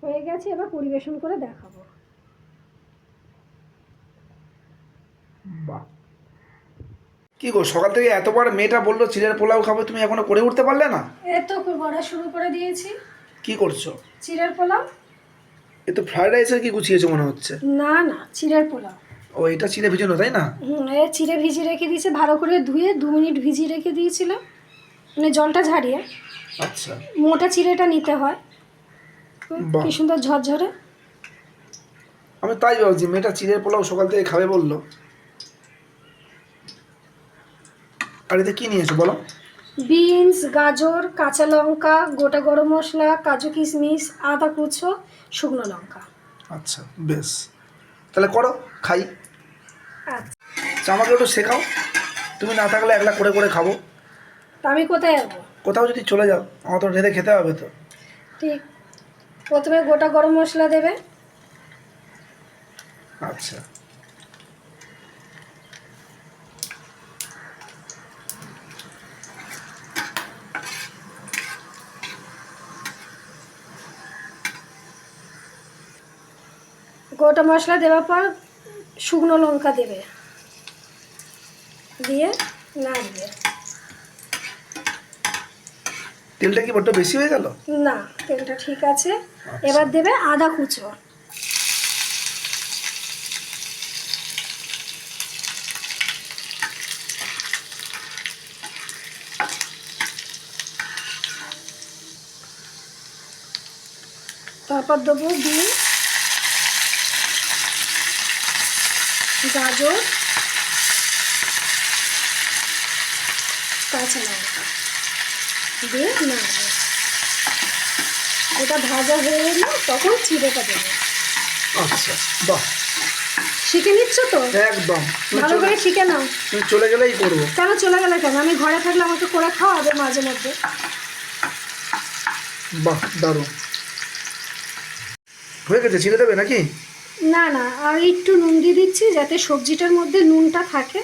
হয়ে গেছে, এবার পরিবেশন করে দেখাবো। বাহ, কি গো সকাল থেকে এতবার মেয়েটা বললো চিড়ের পোলাও খাবো, তুমি এখনো করে উঠতে পারলে না? এই তো করা শুরু করে দিয়েছি। কি করছো? চিড়ের পোলাও। এ তো ফ্রাইড রাইসের কি গুছিয়েছো মনে হচ্ছে। না না, চিড়ের পোলাও। ও, এটা চিড়ে ভিজানো তাই না? এ চিড়ে ভিজিয়ে রেখে দিয়েছে, ভালো করে ধুয়ে 2 মিনিট ভিজিয়ে রেখে দিয়েছিলাম, মানে জলটা ঝারিয়ে। আচ্ছা, মোটা চিড়েটা নিতে হয়। বাহ, কি সুন্দর ঝরঝরে। আমি তাই ভাবছি মেয়েটা চিড়ের পোলাও সকাল থেকে খাবে বললো। আর এতে কি নিয়েছো বলো? বিনস, গাজর, কাঁচা লঙ্কা, গোটা গরম মশলা, কাজু কিশমিশ, আদা কুচো, শুকনো লঙ্কা। আচ্ছা বেশ, তাহলে করো, খাই। আচ্ছা, আচ্ছা, আমাকে একটু শেখাও, তুমি না থাকলে একলা করে করে খাবো। তা আমি কোথায় যাবো? কোথাও যদি চলে যাও আমার তো রেঁধে খেতে হবে তো। ঠিক, প্রথমে গোটা গরম মশলা দেবে। আচ্ছা, গোটা মশলা দেওয়ার পর শুকনো লঙ্কা দেবে, দিয়ে নাড়বে। তেলটা কি বড্ড বেশি হয়ে গেল? না, তেলটা ঠিক আছে। এবার দেবে আদা কুচো। তারপর দেবো বিন, গাজর, কাঁচা লঙ্কা দিয়ে নাড়বে। ওটা ভাজা হয়ে গেলে তখন চিড়েটা দেবে। আচ্ছা, বাহ, শিখে নিচ্ছ তো? একদম। ভালো করে শিখে নাও। তুমি চলে গেলেই করবো। কেন চলে গেলে কেন? আমি ঘরে থাকলে আমাকে করে খাওয়াবে মাঝে মধ্যে। বাহ, দারুণ হয়ে গেছে। ছিঁড়ে দেবে নাকি? না না, আর একটু নুন দিয়ে দিচ্ছি যাতে সবজিটার মধ্যে নুনটা থাকে।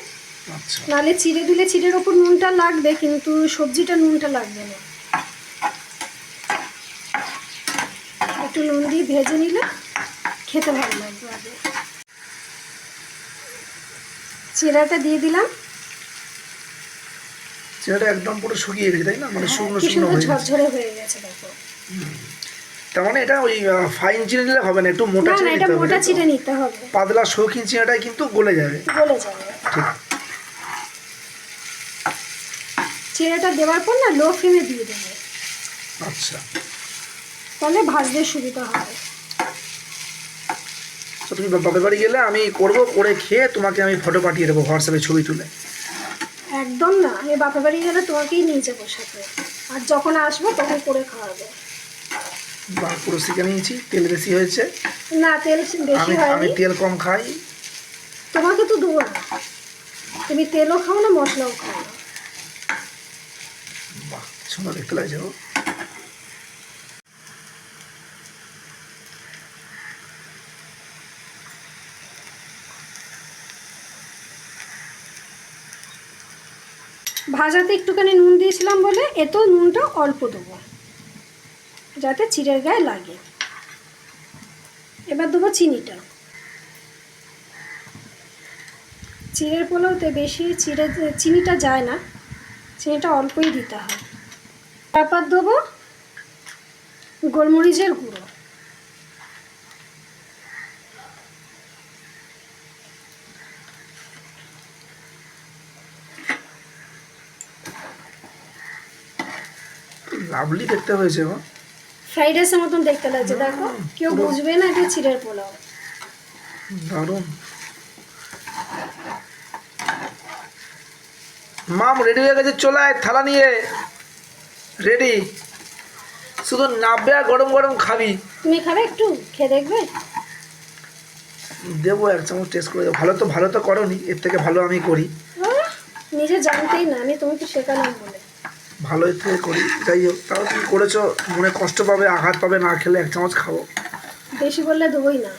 আচ্ছা, নাহলে চিড়ে দিলে চিড়ের ওপর নুনটা লাগবে, কিন্তু সবজিটা নুনটা লাগবে না। একটু নুন দিয়ে ভেজে নিলে খেতে ভালো লাগবে। আগে চিড়াটা দিয়ে দিলাম। চিড়েটা একদম পুরো শুকিয়ে গেছে তাই না? মানে শুকনো কি শুকনো সুন্দর হয়ে গেছে। ঝরঝরে হয়ে গেছে দেখো। তার মানে এটা ওই ফাইন চিড়ে নিলে হবে না, একটু মোটা না না, চিড়ে এটা নিতে হবে, মোটা তাই তো? চিড়ে নিতে হবে। পাতলা শৌখিন চিড়েটাই কিন্তু গলে যাবে। গলে যাবে। ঠিক। চিড়েটা দেওয়ার পর না লো ফ্লেমে দিয়ে দেবে, আচ্ছা, তাহলে ভাজতে সুবিধা হবে। তো তুমি বাপের বাড়ি গেলে আমি করব, করে খেয়ে তোমাকে আমি ফটো পাঠিয়ে দেবো হোয়াটসঅ্যাপে ছবি তুলে। একদম না, আমি বাপা বাড়ি গেলে তোমাকেই নিয়ে যাবো সাথে, আর যখন আসবো তখন করে খাওয়াবো। বা পুরো শিখে নিয়েছি। তেল বেশি হয়েছে। না, তেল বেশি আমি হয়নি। তেল কম খাই। তোমাকে তো দেবো না, তুমি তেলও খাও না মশলাও খাও না। বাহ, সুন্দর দেখতে লাগছে গো। ভাজাতে একটুখানি নুন দিয়েছিলাম বলে এত নুনটা অল্প দেবো যাতে চিড়ের গায়ে লাগে। এবার দেবো চিনিটা। চিড়ের পোলাওতে বেশি চিনিটা যায় না, চিনিটা অল্পই দিতে হয়। তারপর দেবো গোলমরিচের গুঁড়ো। লাভলি দেখতে হয়েছে গো। ফ্রাইড রাইসের মতন দেখতে লাগছে দেখো, কেউ বুঝবে না এটা চিড়ের পোলাও। দারুণ। মাম রেডি হয়ে গেছে, চলে আয় থালা নিয়ে। রেডি, শুধু নাববে আর গরম গরম খাবি। তুমি খাবে? একটু খেয়ে দেখবে? দেবো, এক চামচ টেস্ট করে দেবো। ভালো তো করোনি, এর থেকে ভালো আমি করি। নিজে জানতেই না, আমি তোমাকে শেখালাম বলে। ভালো এর থেকে করি, যাই হোক। তাও তুমি করেছো, মনে কষ্ট পাবে, আঘাত পাবে না খেলে। এক চামচ খাবো। বেশি বললে দেবোই না।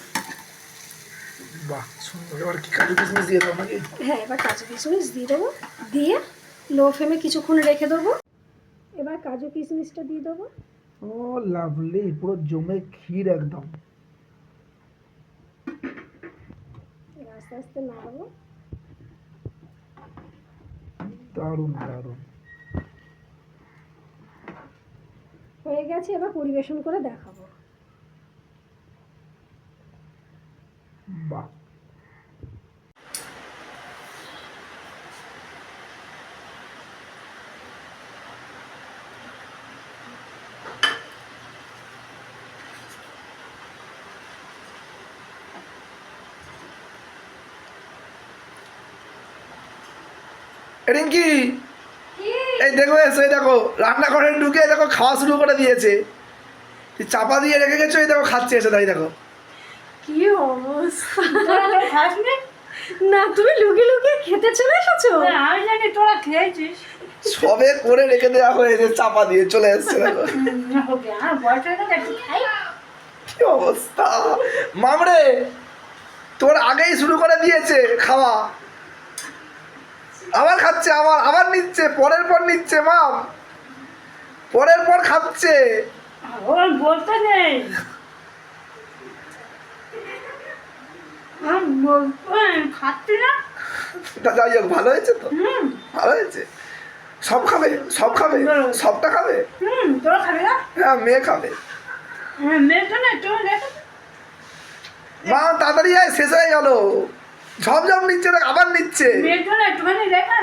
বাহ, সুন্দর। এবার কি কাজু কিশমিশ দিয়ে দেবো নাকি? হ্যাঁ, এবার কাজু কিশমিশ দিয়ে দেবো, দিয়ে লো ফ্লেমে কিছুক্ষণ রেখে দেবো। এবার কাজু কিশমিশটা দিয়ে দেবো। ও লাভলি, পুরো জমে ক্ষীর একদম। আস্তে আস্তে নাড়াবো। দারুণ দারুণ। হয়ে গেছে, এবার পরিবেশন করে দেখাবো। বাহ। রিঙ্কি, এই দেখো, এসো, এই দেখো রান্নাঘরে ঢুকে দেখো খাওয়া শুরু করে দিয়েছে। তুই চাপা দিয়ে রেখে গেছো, এই দেখো খাচ্ছে, এসে তাই দেখো। কি অবস্থা! না, তুমি লুকিয়ে লুকিয়ে খেতে চলে এসেছো? আমি জানি তোরা খেয়েছিস। সবে করে রেখে দেওয়া হয়েছে, চাপা দিয়ে চলে এসছে দেখো। আমার বয়সটা একটু খাই। কি অবস্থা! মামরে, তোর আগেই শুরু করে দিয়েছে খাওয়া। আবার খাচ্ছে, আবার নিচ্ছে, পরের পর নিচ্ছে মাম, পরের পর খাচ্ছে। ওর বলতে নেই। খাচ্ছি না। তা যাই হোক, ভালো হয়েছে তো, ভালো হয়েছে। সব খাবে, সব খাবে, সবটা খাবে। তোরা খাবি না? হ্যাঁ, মেয়ে খাবে। মেয়ের জন্য একটু রেখে। মা তাড়াতাড়ি আয়, শেষ হয়ে গেল। ঝমঝম নিচ্ছে না, আবার নিচ্ছে। মেয়ের জন্য একটুখানি রেখে